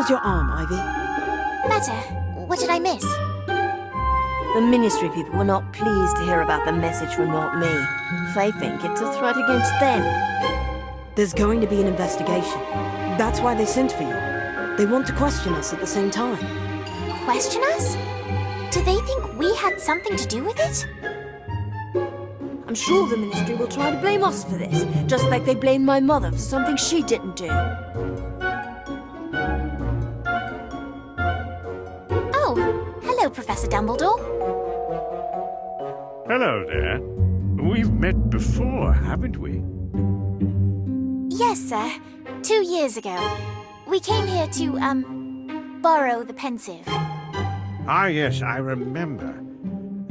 How's your arm, Ivy? Better. What did I miss? The Ministry people were not pleased to hear about the message from Not Me. They think it's a threat against them. There's going to be an investigation. That's why they sent for you. They want to question us at the same time. Question us? Do they think we had something to do with it? I'm sure the Ministry will try to blame us for this, just like they blamed my mother for something she didn't do. Oh, hello, Professor Dumbledore. Hello there. We've met before, haven't we? Yes, sir. 2 years ago. We came here to, borrow the pensive. Ah, yes, I remember.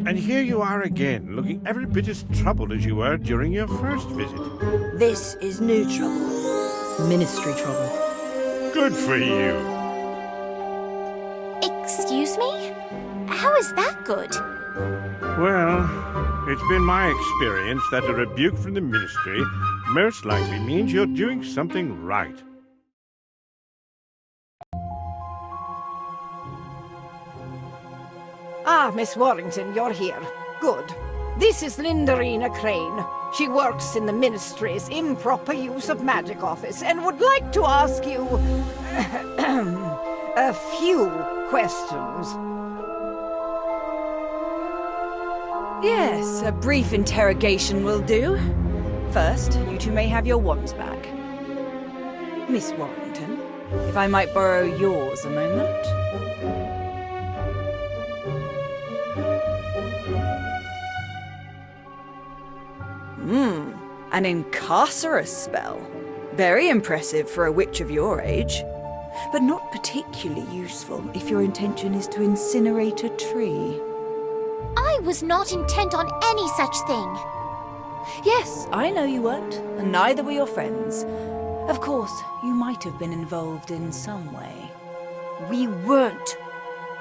And here you are again, looking every bit as troubled as you were during your first visit. This is new trouble. Ministry trouble. Good for you. Excuse me? How is that good? Well, it's been my experience that a rebuke from the Ministry most likely means you're doing something right. Ah, Miss Warrington, you're here. Good. This is Lindarina Crane. She works in the Ministry's improper use of magic office and would like to ask you a few questions. Yes, a brief interrogation will do. First, you two may have your wands back. Miss Warrington, if I might borrow yours a moment. An incarcerous spell. Very impressive for a witch of your age. But not particularly useful if your intention is to incinerate a tree. I was not intent on any such thing. Yes, I know you weren't, and neither were your friends. Of course, you might have been involved in some way. We weren't.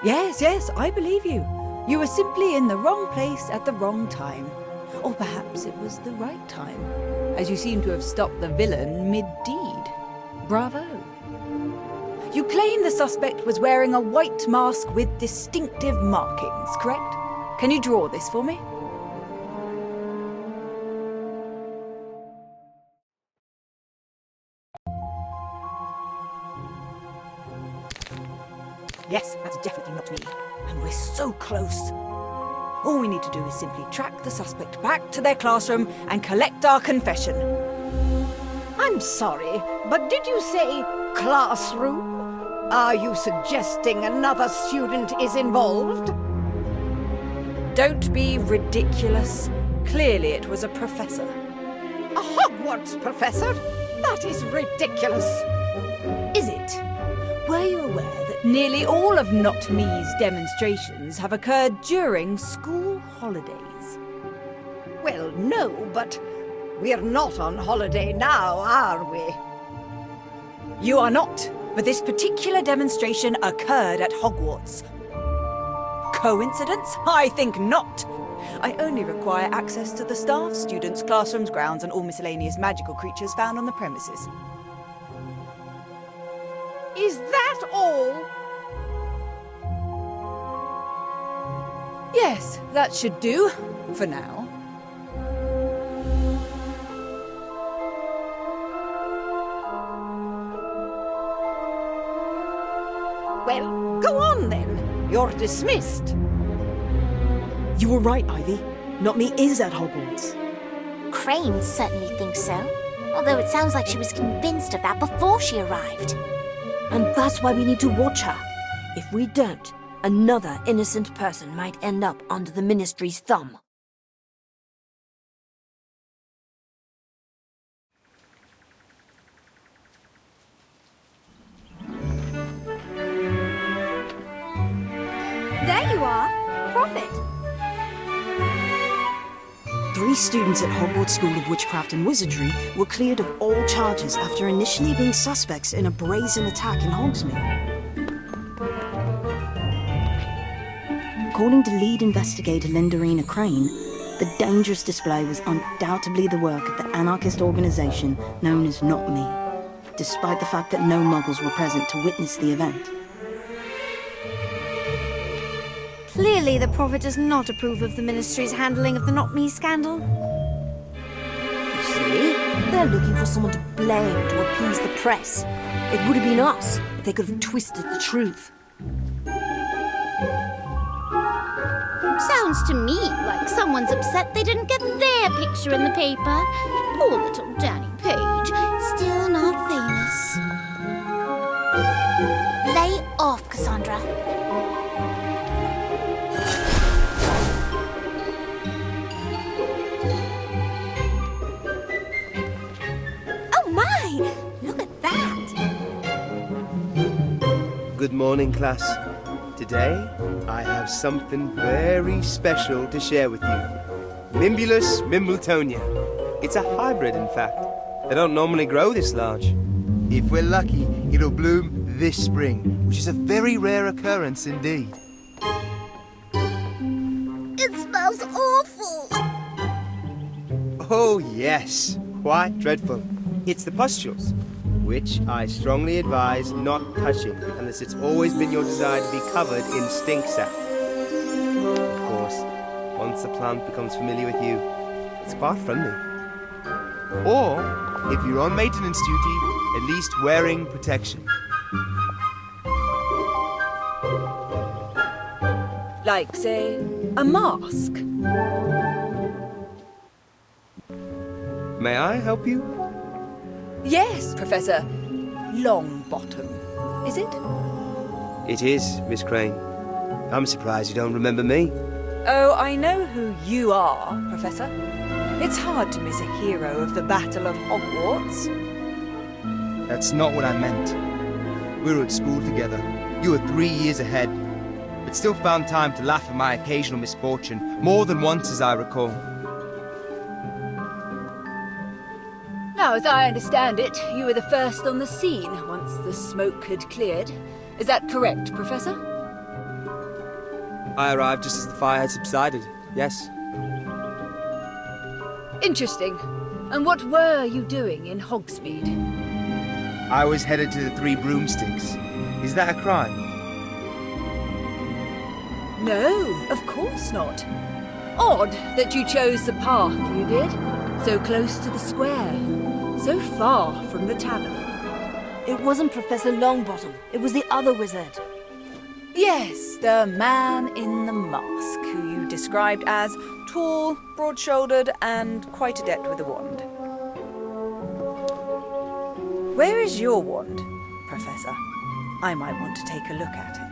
Yes, I believe you. You were simply in the wrong place at the wrong time. Or perhaps it was the right time, as you seem to have stopped the villain mid-deed. Bravo. You claim the suspect was wearing a white mask with distinctive markings, correct? Can you draw this for me? Yes, that's definitely not me. And we're so close. All we need to do is simply track the suspect back to their classroom and collect our confession. I'm sorry, but did you say classroom? Are you suggesting another student is involved? Don't be ridiculous. Clearly it was a professor. A Hogwarts professor? That is ridiculous. Is it? Were you aware that nearly all of Not Me's demonstrations have occurred during school holidays? Well, no, but we're not on holiday now, are we? You are not, but this particular demonstration occurred at Hogwarts. Coincidence? I think not. I only require access to the staff, students, classrooms, grounds, and all miscellaneous magical creatures found on the premises. Is that all? Yes, that should do, for now. Well, go on then. You're dismissed. You were right, Ivy. Not Me is at Hogwarts. Crane certainly thinks so. Although it sounds like she was convinced of that before she arrived. And that's why we need to watch her. If we don't, another innocent person might end up under the Ministry's thumb. There you are! Prophet! 3 students at Hogwarts School of Witchcraft and Wizardry were cleared of all charges after initially being suspects in a brazen attack in Hogsmeade. According to lead investigator Lindarina Crane, the dangerous display was undoubtedly the work of the anarchist organization known as Not Me. despite the fact that no muggles were present to witness the event. Clearly, the Prophet does not approve of the Ministry's handling of the NotMe scandal. You see? They're looking for someone to blame to appease the press. It would have been us if they could have twisted the truth. Sounds to me like someone's upset they didn't get their picture in the paper. Poor little Danny Page, still not famous. Lay off, Cassandra. Oh my! Look at that! Good morning, class. Today, I have something very special to share with you. Mimbulus mimbletonia. It's a hybrid, in fact. They don't normally grow this large. If we're lucky, it'll bloom this spring, which is a very rare occurrence indeed. It smells awful. Oh, yes. Quite dreadful. It's the pustules, which I strongly advise not touching unless it's always been your desire to be covered in stink sap. Of course, once the plant becomes familiar with you, it's quite friendly. Or, if you're on maintenance duty, at least wearing protection. Like, say, a mask. May I help you? Yes, Professor Longbottom. Is it? It is, Miss Crane. I'm surprised you don't remember me. Oh, I know who you are, Professor. It's hard to miss a hero of the Battle of Hogwarts. That's not what I meant. We were at school together. You were 3 years ahead, but still found time to laugh at my occasional misfortune, more than once as I recall. Now, as I understand it, you were the first on the scene once the smoke had cleared. Is that correct, Professor? I arrived just as the fire had subsided, yes. Interesting. And what were you doing in Hogsmeade? I was headed to the Three Broomsticks. Is that a crime? No, of course not. Odd that you chose the path you did. So close to the square. So far from the tavern. It wasn't Professor Longbottom. It was the other wizard. Yes, the man in the mask, who you described as tall, broad-shouldered, and quite adept with a wand. Where is your wand, Professor? I might want to take a look at it.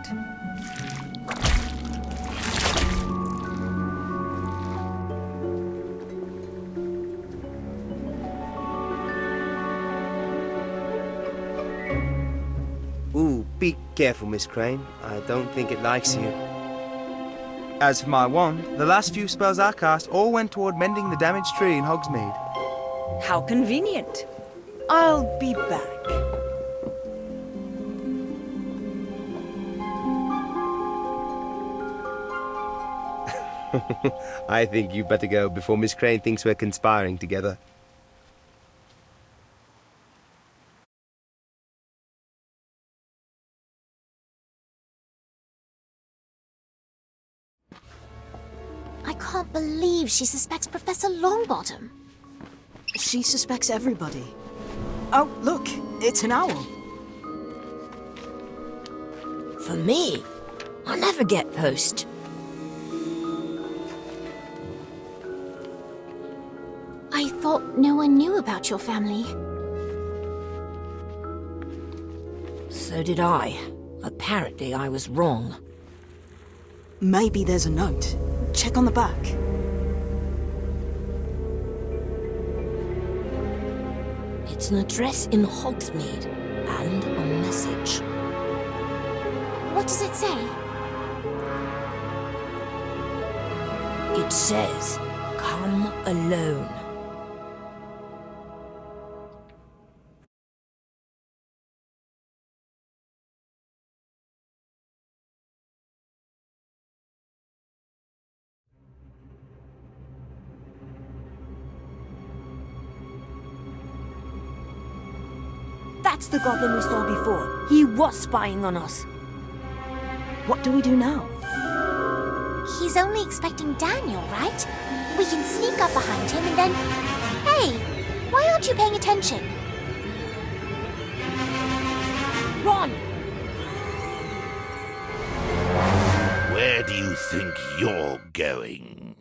Ooh, be careful, Miss Crane. I don't think it likes you. As for my wand, the last few spells I cast all went toward mending the damaged tree in Hogsmeade. How convenient. I'll be back. I think you better go before Miss Crane thinks we're conspiring together. I can't believe she suspects Professor Longbottom. She suspects everybody. Oh, look, it's an owl. For me, I never get post. I thought no one knew about your family. So did I. Apparently I was wrong. Maybe there's a note. Check on the back. It's an address in Hogsmeade and a message. What does it say? It says, "Come alone." That's the goblin we saw before. He was spying on us. What do we do now? He's only expecting Daniel, right? We can sneak up behind him and then... Hey, why aren't you paying attention? Run! Where do you think you're going?